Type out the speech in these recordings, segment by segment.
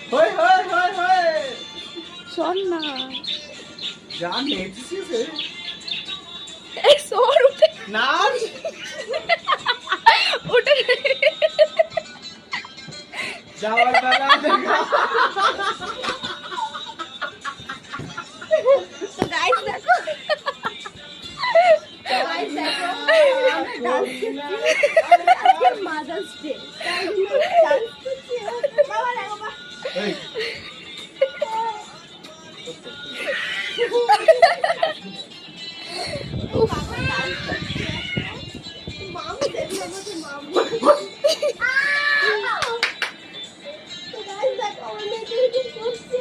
होय होय होय होय শোন না जान नेचुছিস এই সর উঠে না উঠে যাওয়ার বেলা দেখা তো গাইস দেখো গাইস দেখো ডান্স করছি মাদার্স ডে ডান্স করছি বাবা দেখো বাবা এই মামু দেখো আমাকে মামু তো গাইস দেখো অনেক কিছু করছে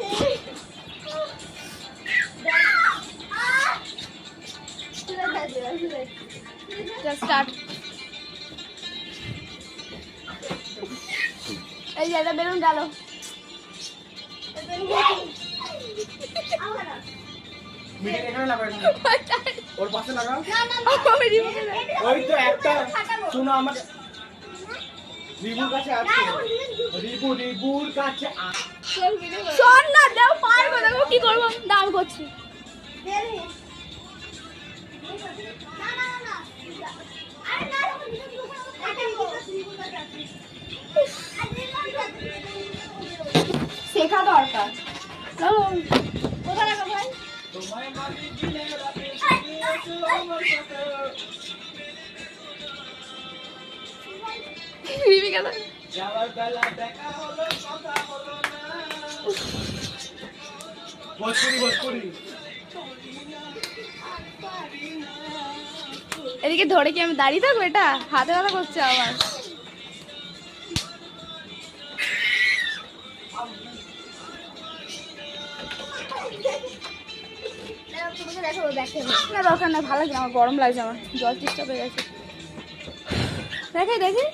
স্টার্ট এই যে এটা বেলুন গেল মিডিয়া এখানে লাগাও ওর পাশে লাগাও আমি রিমোটে ওই তো একটা শুনো আমার রিবুর কাছে আছে রিবুর কাছে শোন না দাও পারবো দেখো কি করবো দাম করছি শেখা দরকার কোথায় রাখো ভাই তোমায় মাটি দিলে রাতে শুয়েছো আমার সাথে রিমিকা দাও যাওয়ার বেলা দেখা হলো কথা হলো না ভোজপুরি এদিকে ধরে কি আমি দাঁড়িয়ে থাকবো এটা হাতে ব্যথা করছে আমার না দরকার না ভালো লাগছে আমার গরম লাগছে আমার জল চেষ্টা পেয়ে গেছে দেখে দেখে